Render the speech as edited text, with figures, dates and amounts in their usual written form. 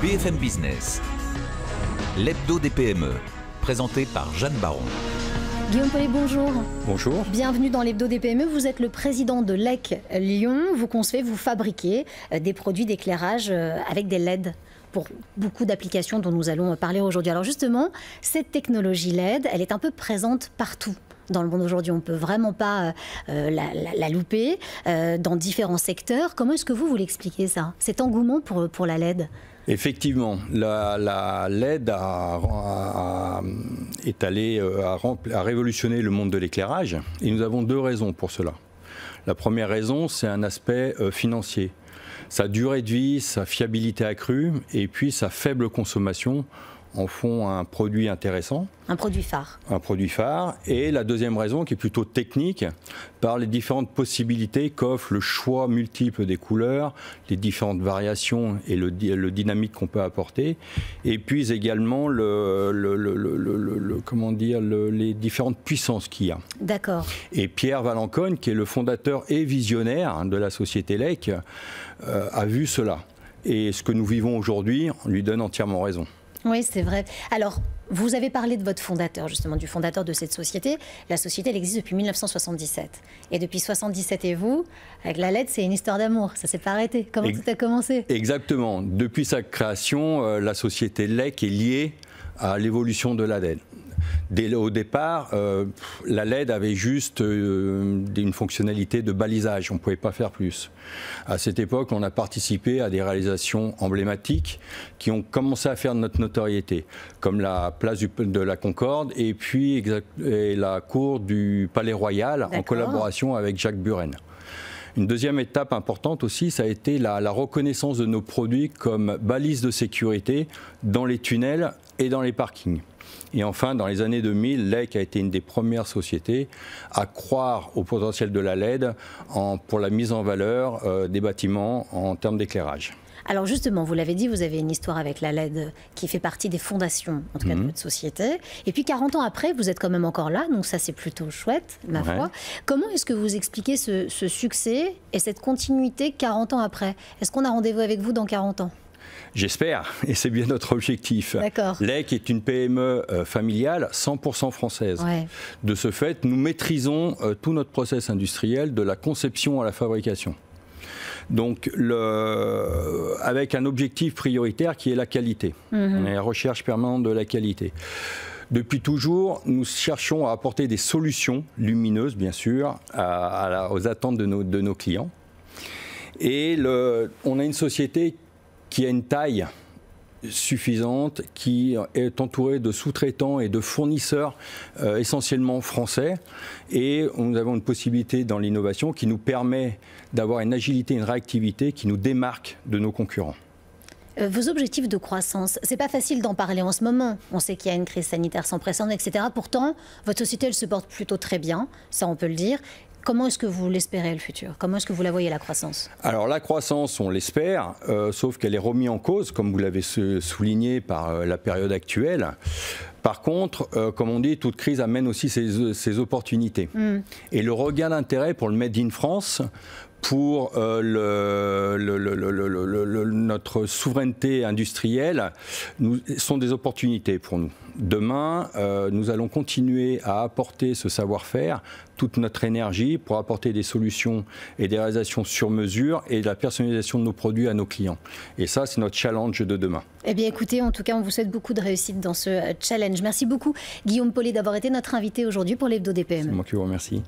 BFM Business, l'hebdo des PME, présenté par Jeanne Baron. Guillaume Paulet, bonjour. Bonjour. Bienvenue dans l'hebdo des PME. Vous êtes le président de LEC Lyon. Vous concevez, vous fabriquez des produits d'éclairage avec des LED pour beaucoup d'applications dont nous allons parler aujourd'hui. Alors justement, cette technologie LED, elle est un peu présente partout dans le monde aujourd'hui. On ne peut vraiment pas la louper dans différents secteurs. Comment est-ce que vous l'expliquez ça, cet engouement pour la LED ? Effectivement, la LED est allée à révolutionner le monde de l'éclairage et nous avons deux raisons pour cela. La première raison, c'est un aspect financier. Sa durée de vie, sa fiabilité accrue et puis sa faible consommation en font un produit intéressant. Un produit phare. Un produit phare. Et la deuxième raison, qui est plutôt technique, par les différentes possibilités qu'offre le choix multiple des couleurs, les différentes variations et le dynamique qu'on peut apporter, et puis également les différentes puissances qu'il y a. D'accord. Et Pierre Valencogne, qui est le fondateur et visionnaire de la société LEC, a vu cela. Et ce que nous vivons aujourd'hui lui donne entièrement raison. Oui, c'est vrai. Alors, vous avez parlé de votre fondateur, justement, du fondateur de cette société. La société, elle existe depuis 1977. Et depuis 1977 et vous, avec la LED, c'est une histoire d'amour. Ça ne s'est pas arrêté. Comment tout a commencé ? Exactement. Depuis sa création, la société LEC est liée à l'évolution de la LED. Au départ, la LED avait juste une fonctionnalité de balisage, on ne pouvait pas faire plus. À cette époque, on a participé à des réalisations emblématiques qui ont commencé à faire notre notoriété, comme la place de la Concorde et puis la cour du Palais Royal en collaboration avec Jacques Buren. Une deuxième étape importante aussi, ça a été la reconnaissance de nos produits comme balises de sécurité dans les tunnels et dans les parkings. Et enfin, dans les années 2000, LEC a été une des premières sociétés à croire au potentiel de la LED pour la mise en valeur des bâtiments en termes d'éclairage. Alors justement, vous l'avez dit, vous avez une histoire avec la LED qui fait partie des fondations, en tout cas de votre société. Et puis 40 ans après, vous êtes quand même encore là, donc ça c'est plutôt chouette, ma foi. Comment est-ce que vous expliquez ce succès et cette continuité 40 ans après ? Est-ce qu'on a rendez-vous avec vous dans 40 ans ? J'espère, et c'est bien notre objectif. LEC est une PME familiale 100% française. Ouais. De ce fait, nous maîtrisons tout notre process industriel de la conception à la fabrication. Donc, avec un objectif prioritaire qui est la qualité. On est à la recherche permanente de la qualité. Depuis toujours, nous cherchons à apporter des solutions lumineuses, bien sûr, aux attentes de nos clients. Et on a une société qui a une taille suffisante, qui est entourée de sous-traitants et de fournisseurs essentiellement français. Et nous avons une possibilité dans l'innovation qui nous permet d'avoir une agilité, une réactivité qui nous démarque de nos concurrents. Vos objectifs de croissance, c'est pas facile d'en parler en ce moment. On sait qu'il y a une crise sanitaire sans précédent, etc. Pourtant, votre société, elle se porte plutôt très bien, ça on peut le dire. Comment est-ce que vous l'espérez le futur ? Comment est-ce que vous la voyez la croissance ? Alors la croissance, on l'espère, sauf qu'elle est remise en cause, comme vous l'avez souligné par la période actuelle. Par contre, comme on dit, toute crise amène aussi ses opportunités. Et le regain d'intérêt pour le Made in France, pour notre souveraineté industrielle, sont des opportunités pour nous. Demain, nous allons continuer à apporter ce savoir-faire, toute notre énergie pour apporter des solutions et des réalisations sur mesure et de la personnalisation de nos produits à nos clients. Et ça, c'est notre challenge de demain. Eh bien écoutez, en tout cas, on vous souhaite beaucoup de réussite dans ce challenge. Merci beaucoup Guillaume Paulet d'avoir été notre invité aujourd'hui pour l'hebdo des PME. C'est moi qui vous remercie.